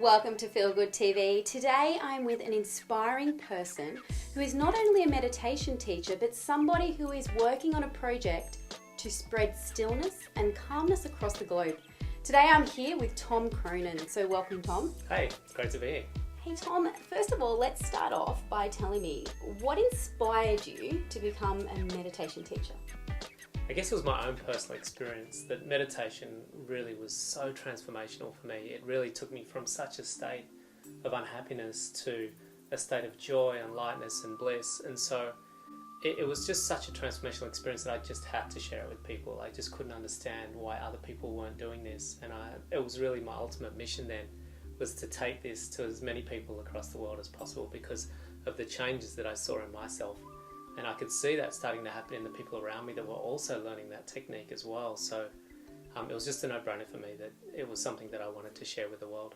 Welcome to Feel Good TV. Today I'm with an inspiring person who is not only a meditation teacher but somebody who is working on a project to spread stillness and calmness across the globe. Today I'm here with Tom Cronin. So welcome, Tom. Hey, great to be here. Hey Tom, first of all, let's start off by telling me what inspired you to become a meditation teacher? I guess it was my own personal experience that meditation really was so transformational for me. It really took me from such a state of unhappiness to a state of joy and lightness and bliss. And so it was just such a transformational experience that I just had to share it with people. I just couldn't understand why other people weren't doing this. And it was really my ultimate mission then, was to take this to as many people across the world as possible because of the changes that I saw in myself. And I could see that starting to happen in the people around me that were also learning that technique as well. So it was just a no-brainer for me that it was something that I wanted to share with the world.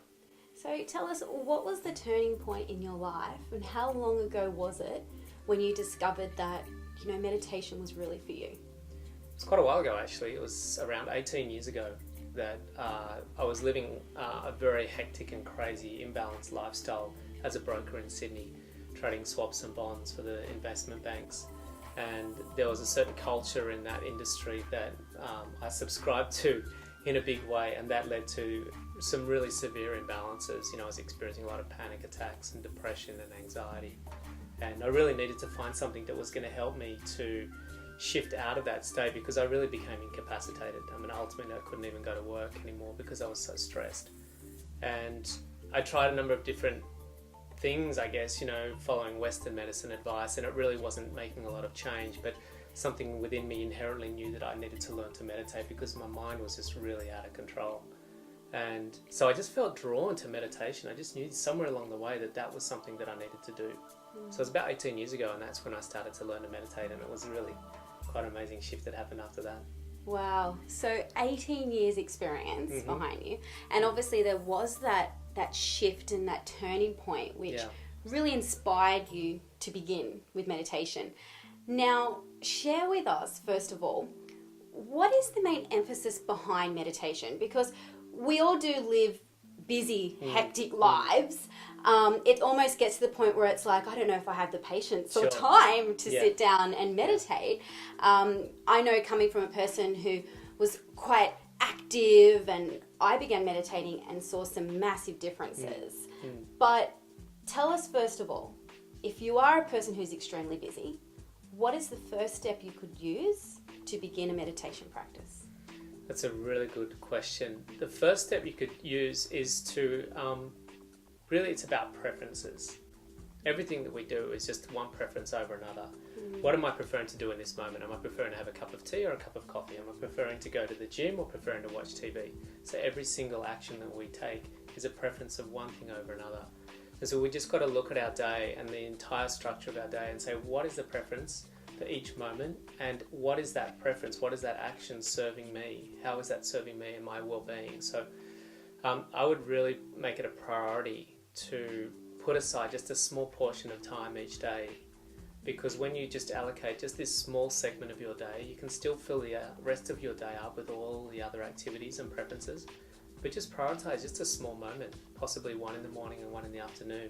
So tell us, what was the turning point in your life and how long ago was it when you discovered that, meditation was really for you? It's quite a while ago actually. It was around 18 years ago that I was living a very hectic and crazy imbalanced lifestyle as a broker in Sydney, trading swaps and bonds for the investment banks. And there was a certain culture in that industry that I subscribed to in a big way, and that led to some really severe imbalances. I was experiencing a lot of panic attacks and depression and anxiety, and I really needed to find something that was going to help me to shift out of that state because I really became incapacitated. Ultimately I couldn't even go to work anymore because I was so stressed. And I tried a number of different things, I guess, following Western medicine advice, and it really wasn't making a lot of change, but something within me inherently knew that I needed to learn to meditate because my mind was just really out of control. And so I just felt drawn to meditation. I just knew somewhere along the way that was something that I needed to do. So it was about 18 years ago, and that's when I started to learn to meditate, and it was really quite an amazing shift that happened after that. Wow. So 18 years experience behind you, and obviously there was that shift and that turning point which really inspired you to begin with meditation. Now, share with us, first of all, what is the main emphasis behind meditation? Because we all do live busy, hectic lives. It almost gets to the point where it's like, I don't know if I have the patience or time to sit down and meditate. I know, coming from a person who was quite active, and I began meditating and saw some massive differences. But tell us, first of all, if you are a person who's extremely busy, what is the first step you could use to begin a meditation practice? That's a really good question. The first step you could use is to, really it's about preferences. Everything that we do is just one preference over another. What am I preferring to do in this moment? Am I preferring to have a cup of tea or a cup of coffee? Am I preferring to go to the gym or preferring to watch TV? So every single action that we take is a preference of one thing over another. And so we just got to look at our day and the entire structure of our day and say, what is the preference for each moment, and what is that preference? What is that action serving me? How is that serving me and my well-being? So I would really make it a priority to put aside just a small portion of time each day, because when you just allocate just this small segment of your day, you can still fill the rest of your day up with all the other activities and preferences, but just prioritize just a small moment, possibly one in the morning and one in the afternoon,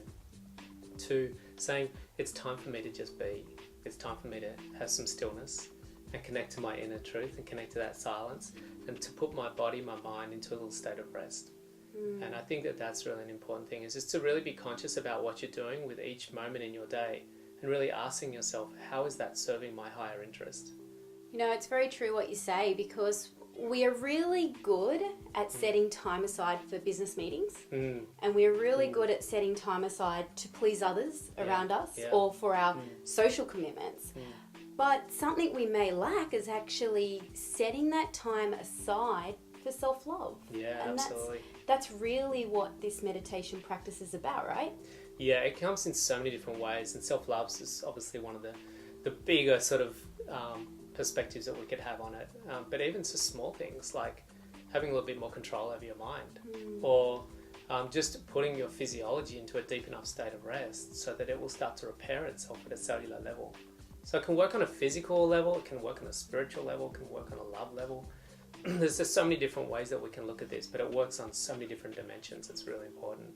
to saying it's time for me to just be. It's time for me to have some stillness and connect to my inner truth and connect to that silence, and to put my body, my mind into a little state of rest. And I think that's really an important thing, is just to really be conscious about what you're doing with each moment in your day and really asking yourself, how is that serving my higher interest? It's very true what you say, because we are really good at setting time aside for business meetings, and we're really good at setting time aside to please others around us or for our social commitments. But something we may lack is actually setting that time aside for self-love. Yeah, and absolutely. That's really what this meditation practice is about, right? Yeah, it comes in so many different ways, and self-love is obviously one of the bigger sort of perspectives that we could have on it. But even just small things like having a little bit more control over your mind, or just putting your physiology into a deep enough state of rest so that it will start to repair itself at a cellular level. So it can work on a physical level, it can work on a spiritual level, it can work on a love level. there's just so many different ways that we can look at this, but it works on so many different dimensions. It's really important.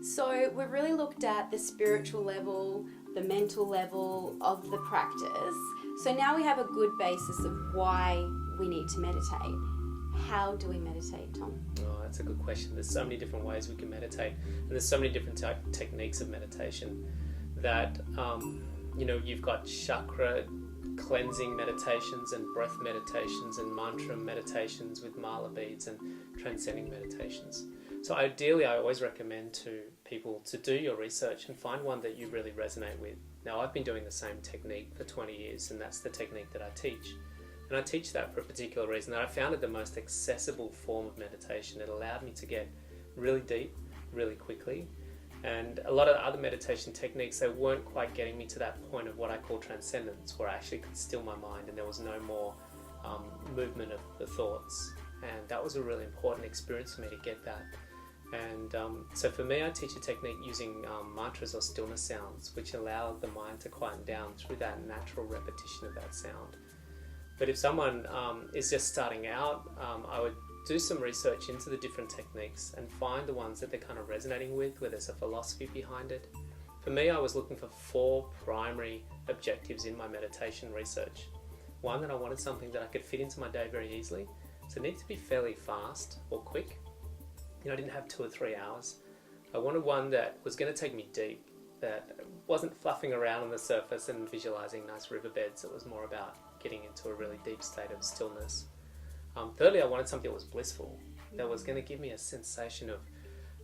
So we've really looked at the spiritual level, the mental level of the practice. So now we have a good basis of why we need to meditate. How do we meditate, Tom? Oh, that's a good question. There's so many different ways we can meditate, and there's so many different techniques of meditation that, you've got chakra cleansing meditations and breath meditations and mantra meditations with mala beads and transcending meditations. So ideally, I always recommend to people to do your research and find one that you really resonate with. Now, I've been doing the same technique for 20 years, and that's the technique that I teach. And I teach that for a particular reason, that I found it the most accessible form of meditation. It allowed me to get really deep, really quickly. And a lot of other meditation techniques, they weren't quite getting me to that point of what I call transcendence, where I actually could still my mind and there was no more movement of the thoughts. And that was a really important experience for me to get that. And so for me, I teach a technique using mantras or stillness sounds, which allow the mind to quieten down through that natural repetition of that sound. But if someone is just starting out, I would do some research into the different techniques and find the ones that they're kind of resonating with, where there's a philosophy behind it. For me, I was looking for 4 primary objectives in my meditation research. One, that I wanted something that I could fit into my day very easily. So it needed to be fairly fast or quick. I didn't have 2 or 3 hours. I wanted one that was going to take me deep, that wasn't fluffing around on the surface and visualizing nice riverbeds. It was more about getting into a really deep state of stillness. Thirdly, I wanted something that was blissful, that was going to give me a sensation of,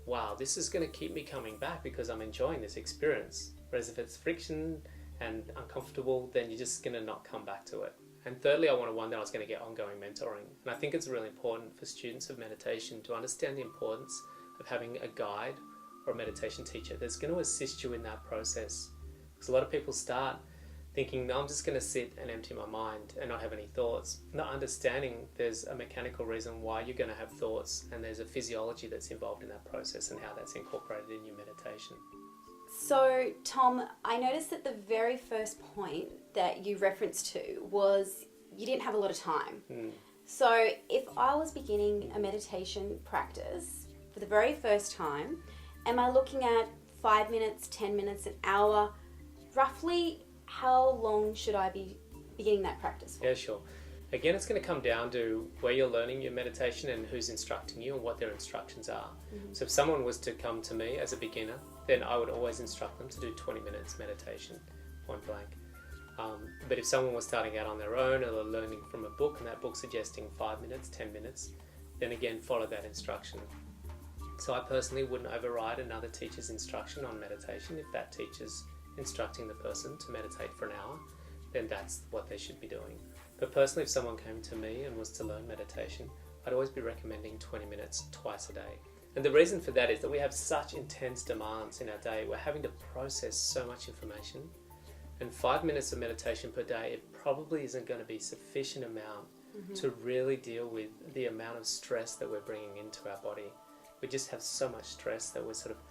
wow, this is going to keep me coming back because I'm enjoying this experience. Whereas if it's friction and uncomfortable, then you're just going to not come back to it. And thirdly, I wanted one that I was going to get ongoing mentoring. And I think it's really important for students of meditation to understand the importance of having a guide or a meditation teacher that's going to assist you in that process. Because a lot of people start thinking, no, I'm just going to sit and empty my mind and not have any thoughts. Not understanding there's a mechanical reason why you're going to have thoughts, and there's a physiology that's involved in that process and how that's incorporated in your meditation. So, Tom, I noticed that the very first point that you referenced to was you didn't have a lot of time. So if I was beginning a meditation practice for the very first time, am I looking at 5 minutes, 10 minutes, an hour? Roughly, how long should I be beginning that practice for? Yeah, sure. Again, it's going to come down to where you're learning your meditation and who's instructing you and what their instructions are. So if someone was to come to me as a beginner, then I would always instruct them to do 20 minutes meditation, point blank. But if someone was starting out on their own or they're learning from a book and that book's suggesting 5 minutes, 10 minutes, then again, follow that instruction. So I personally wouldn't override another teacher's instruction on meditation. If that teacher's instructing the person to meditate for an hour, then that's what they should be doing. But personally, if someone came to me and was to learn meditation, I'd always be recommending 20 minutes twice a day. And the reason for that is that we have such intense demands in our day. We're having to process so much information. And 5 minutes of meditation per day, it probably isn't going to be sufficient amount to really deal with the amount of stress that we're bringing into our body. We just have so much stress that we're sort of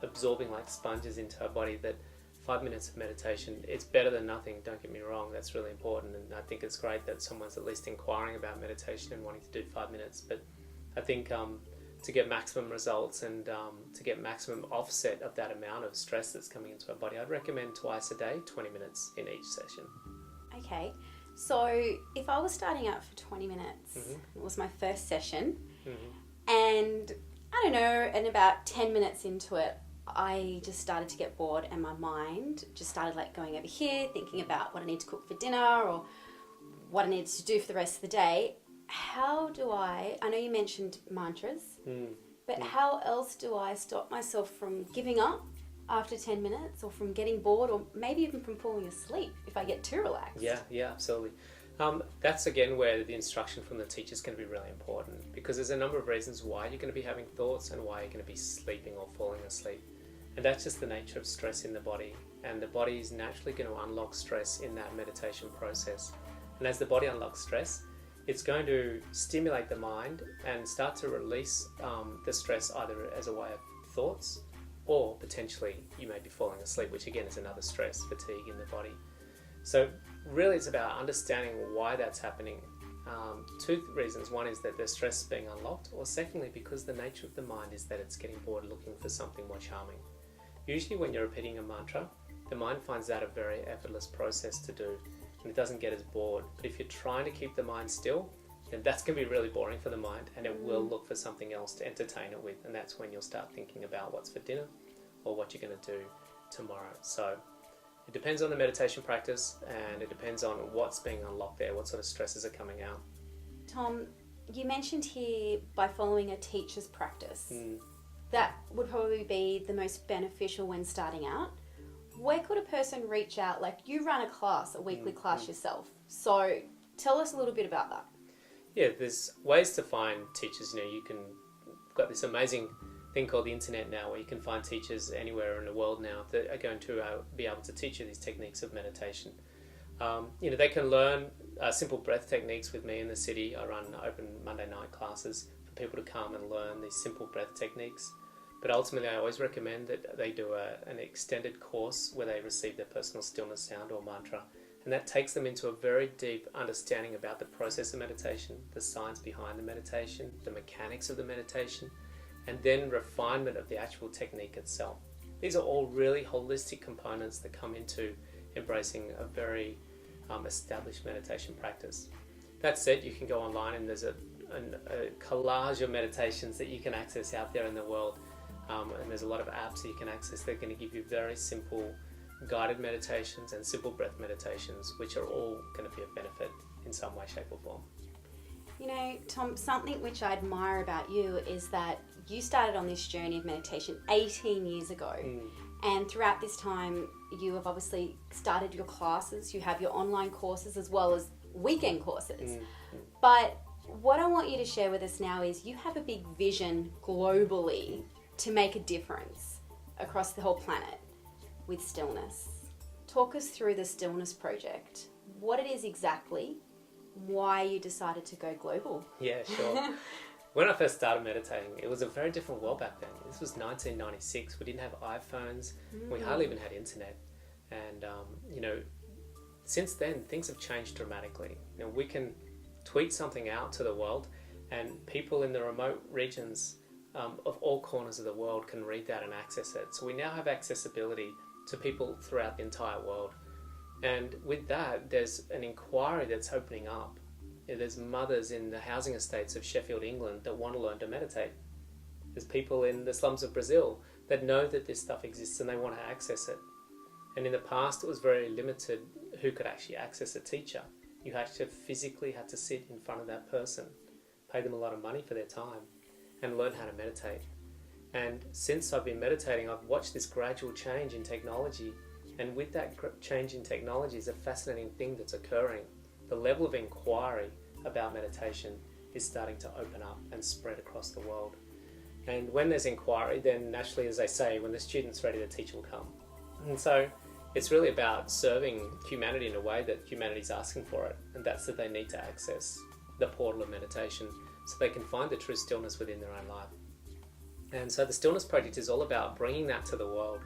absorbing like sponges into our body, that 5 minutes of meditation, it's better than nothing, don't get me wrong, that's really important. And I think it's great that someone's at least inquiring about meditation and wanting to do 5 minutes. But I think to get maximum results and to get maximum offset of that amount of stress that's coming into our body, I'd recommend twice a day, 20 minutes in each session. Okay, so if I was starting out for 20 minutes, it was my first session, and I don't know, and about 10 minutes into it, I just started to get bored and my mind just started like going over here, thinking about what I need to cook for dinner or what I needed to do for the rest of the day. How do I know you mentioned mantras, but how else do I stop myself from giving up after 10 minutes or from getting bored or maybe even from falling asleep if I get too relaxed? Yeah, absolutely. That's again where the instruction from the teacher is going to be really important, because there's a number of reasons why you're going to be having thoughts and why you're going to be sleeping or falling asleep. And that's just the nature of stress in the body. And the body is naturally going to unlock stress in that meditation process. And as the body unlocks stress, it's going to stimulate the mind and start to release the stress either as a way of thoughts, or potentially you may be falling asleep, which again is another stress, fatigue in the body. So really it's about understanding why that's happening. Two reasons. One is that the stress is being unlocked, or secondly, because the nature of the mind is that it's getting bored looking for something more charming. Usually when you're repeating a mantra, the mind finds that a very effortless process to do, and it doesn't get as bored. But if you're trying to keep the mind still, then that's going to be really boring for the mind, and it will look for something else to entertain it with, and that's when you'll start thinking about what's for dinner or what you're going to do tomorrow. So it depends on the meditation practice, and it depends on what's being unlocked there, what sort of stresses are coming out. Tom, you mentioned here by following a teacher's practice. That would probably be the most beneficial when starting out. Where could a person reach out? Like, you run a class, a weekly class yourself. So tell us a little bit about that. Yeah, there's ways to find teachers. We've got this amazing thing called the internet now, where you can find teachers anywhere in the world now that are going to be able to teach you these techniques of meditation. They can learn simple breath techniques with me in the city. I run open Monday night classes for people to come and learn these simple breath techniques. But ultimately, I always recommend that they do an extended course where they receive their personal stillness sound or mantra. And that takes them into a very deep understanding about the process of meditation, the science behind the meditation, the mechanics of the meditation, and then refinement of the actual technique itself. These are all really holistic components that come into embracing a very established meditation practice. That said, you can go online and there's a collage of meditations that you can access out there in the world, and there's a lot of apps that you can access. They're going to give you very simple guided meditations and simple breath meditations, which are all going to be of benefit in some way, shape or form. Tom, something which I admire about you is that you started on this journey of meditation 18 years ago. And throughout this time, you have obviously started your classes. You have your online courses as well as weekend courses. But what I want you to share with us now is you have a big vision globally to make a difference across the whole planet with stillness. Talk us through the Stillness Project. What it is exactly, why you decided to go global. Yeah, sure. When I first started meditating, it was a very different world back then. This was 1996. We didn't have iPhones. We hardly even had internet. And, since then, things have changed dramatically. We can tweet something out to the world, and people in the remote regions of all corners of the world can read that and access it. So we now have accessibility to people throughout the entire world. And with that, there's an inquiry that's opening up. There's mothers in the housing estates of Sheffield, England that want to learn to meditate. There's people in the slums of Brazil that know that this stuff exists and they want to access it. And in the past, it was very limited who could actually access a teacher. You actually physically had to sit in front of that person, pay them a lot of money for their time, and learn how to meditate. And since I've been meditating, I've watched this gradual change in technology. And with that change in technology is a fascinating thing that's occurring. The level of inquiry about meditation is starting to open up and spread across the world. And when there's inquiry, then naturally, as they say, when the student's ready, the teacher will come. And so it's really about serving humanity in a way that humanity's asking for it. And that's that they need to access the portal of meditation so they can find the true stillness within their own life. And so the Stillness Project is all about bringing that to the world.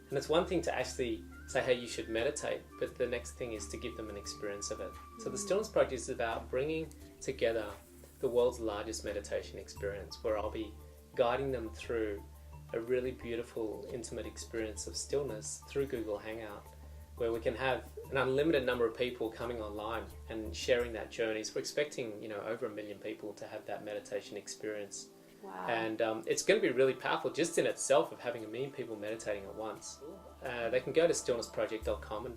And it's one thing to actually say, hey, you should meditate, but the next thing is to give them an experience of it. So the Stillness Project is about bringing together the world's largest meditation experience, where I'll be guiding them through a really beautiful, intimate experience of stillness through Google Hangout, where we can have an unlimited number of people coming online and sharing that journey. So we're expecting, over 1 million people to have that meditation experience. Wow. And it's going to be really powerful just in itself of having 1 million people meditating at once. They can go to stillnessproject.com and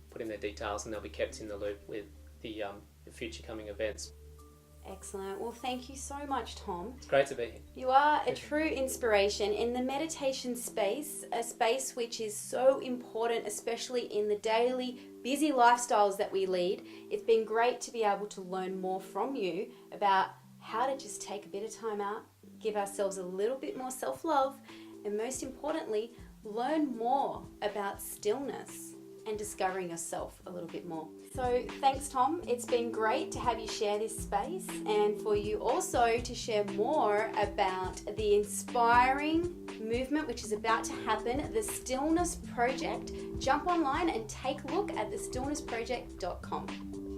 put in their details, and they'll be kept in the loop with the future coming events. Excellent. Well, thank you so much, Tom. It's great to be here. You are a true inspiration in the meditation space, a space which is so important, especially in the daily busy lifestyles that we lead. It's been great to be able to learn more from you about how to just take a bit of time out, give ourselves a little bit more self-love, and most importantly, learn more about stillness. and discovering yourself a little bit more. So thanks, Tom. It's been great to have you share this space, and for you also to share more about the inspiring movement which is about to happen, the Stillness Project. Jump online and take a look at thestillnessproject.com.